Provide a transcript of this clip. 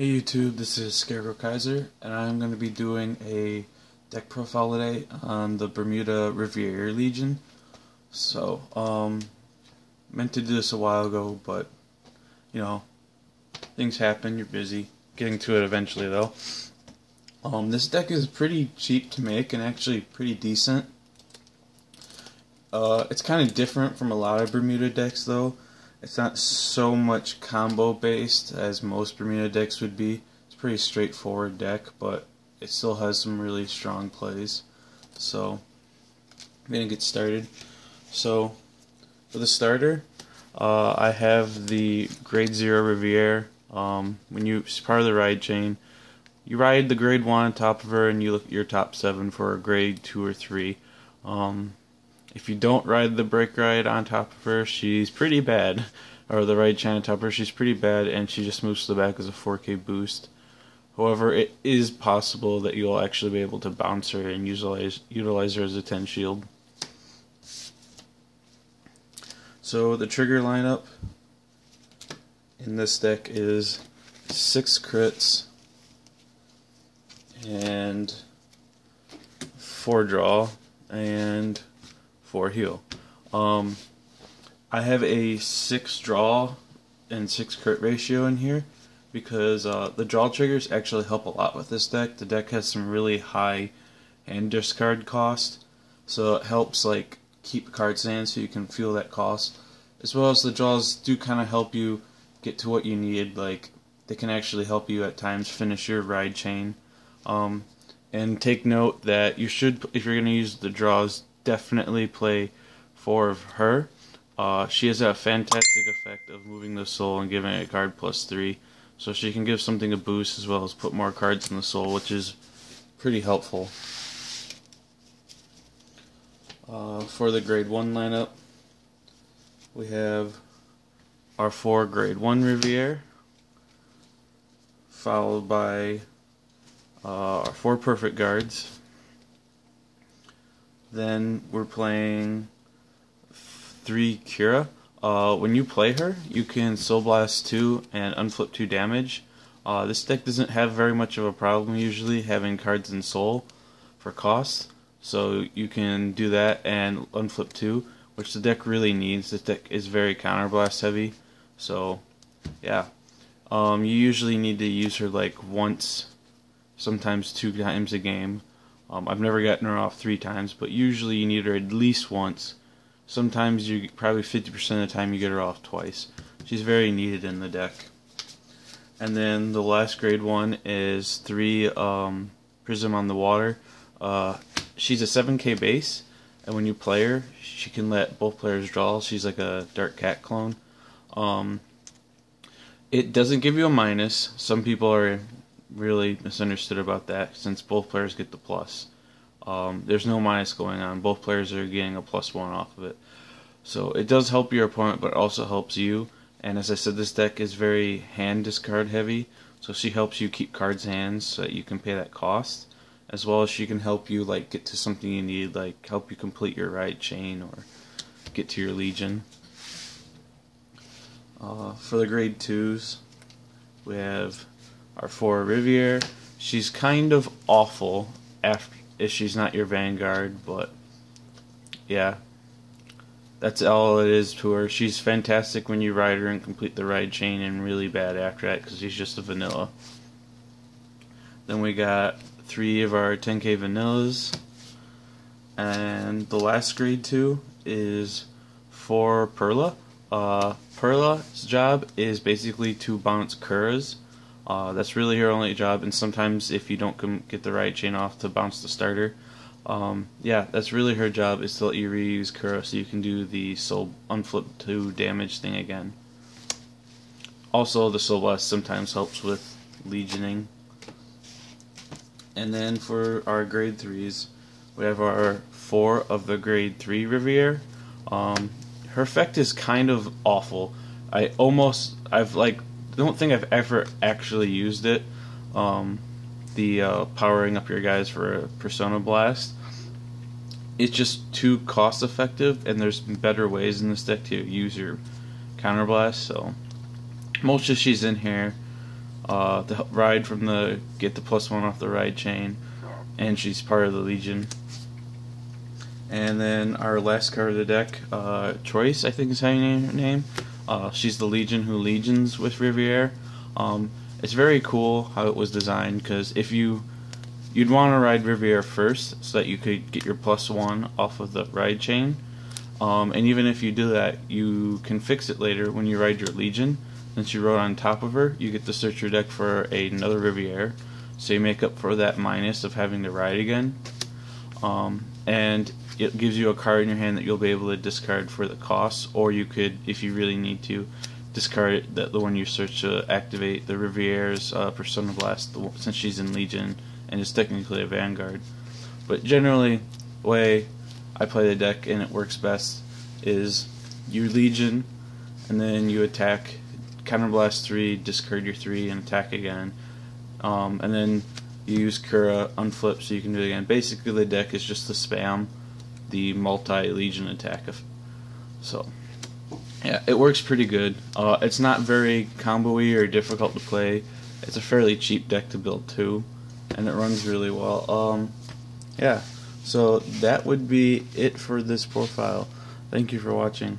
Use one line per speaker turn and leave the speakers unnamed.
Hey YouTube, this is Scarecrow Kaiser, and I'm going to be doing a deck profile today on the Bermuda Riviera Legion. So, meant to do this a while ago, but, you know, things happen, you're busy. Getting to it eventually though. This deck is pretty cheap to make and actually pretty decent. It's kind of different from a lot of Bermuda decks though. It's not so much combo based as most Bermuda decks would be. It's a pretty straightforward deck, but it still has some really strong plays. So I'm gonna get started. So for the starter, I have the Grade 0 Riviera. It's part of the ride chain. You ride the Grade 1 on top of her, and you look at your top 7 for a Grade 2 or 3. If you don't ride the brake ride on top of her, she's pretty bad. Or the ride chain on top of her, she's pretty bad, and she just moves to the back as a 4K boost. However, it is possible that you'll actually be able to bounce her and utilize her as a 10 shield. So the trigger lineup in this deck is 6 crits and 4 draw and 4 heal. I have a 6 draw and 6 crit ratio in here because the draw triggers actually help a lot with this deck. The deck has some really high hand discard cost, so it helps like keep cards in so you can feel that cost. As well as the draws do kind of help you get to what you need. Like they can actually help you at times finish your ride chain. And take note that you should, if you're going to use the draws, definitely play 4 of her. She has a fantastic effect of moving the soul and giving it a card +3, so she can give something a boost as well as put more cards in the soul, which is pretty helpful. For the Grade 1 lineup, we have our 4 Grade 1 Riviera, followed by our 4 Perfect Guards. Then we're playing 3 Cura. When you play her, you can Soul Blast 2 and unflip 2 damage. This deck doesn't have very much of a problem usually having cards in Soul for cost, so you can do that and unflip 2, which the deck really needs. This deck is very counterblast heavy, so yeah. You usually need to use her like once, sometimes 2 times a game. I've never gotten her off 3 times, but usually you need her at least once. Sometimes probably 50% of the time you get her off twice. She's very needed in the deck. And then the last Grade 1 is 3 Prism on the Water. She's a 7K base, and when you play her, she can let both players draw. She's like a Dark Cat clone. It doesn't give you a minus. Some people are really misunderstood about that, since both players get the plus. There's no minus going on. Both players are getting a +1 off of it. So it does help your opponent, but it also helps you. And as I said, this deck is very hand discard heavy, so she helps you keep cards in hands so that you can pay that cost, as well as she can help you like get to something you need, like help you complete your ride chain or get to your Legion. For the Grade 2s, we have our 4 Riviera. She's kind of awful if she's not your Vanguard, but yeah, that's all it is to her. She's fantastic when you ride her and complete the ride chain, and really bad after that because she's just a vanilla. Then we got 3 of our 10K vanillas, and the last Grade 2 is 4 Perla. Perla's job is basically to bounce Kuras. That's really her only job, and sometimes if you don't get the ride chain off, to bounce the starter. Yeah, that's really her job, is to let you reuse Kura so you can do the Soul Unflip 2 damage thing again. Also, the Soul Blast sometimes helps with Legioning. And then for our Grade 3s, we have our 4 of the Grade 3 Riviera. Her effect is kind of awful. I don't think I've ever actually used it. Powering up your guys for a Persona Blast. It's just too cost effective, and there's better ways in this deck to use your Counterblast. So most of she's in here. the ride from the get the +1 off the ride chain, and she's part of the Legion. And then our last card of the deck, Choice, I think is how you name her name. She's the Legion who legions with Riviere. It's very cool how it was designed, because if you'd want to ride Riviere first so that you could get your +1 off of the ride chain. And even if you do that, you can fix it later when you ride your Legion. Since you rode on top of her, you get to search your deck for another Riviere, so you make up for that minus of having to ride again. And it gives you a card in your hand that you'll be able to discard for the cost, or you could, if you really need to, discard it, the one you search to activate the Riviere's Persona Blast, since she's in Legion and is technically a Vanguard. But generally, the way I play the deck and it works best is you Legion, and then you attack, counterblast 3, discard your 3, and attack again. And then you use Kura, unflip, so you can do it again. Basically, the deck is just to spam the multi-Legion attack. So, yeah, it works pretty good. It's not very combo-y or difficult to play. It's a fairly cheap deck to build too, and it runs really well. Yeah, so that would be it for this profile. Thank you for watching.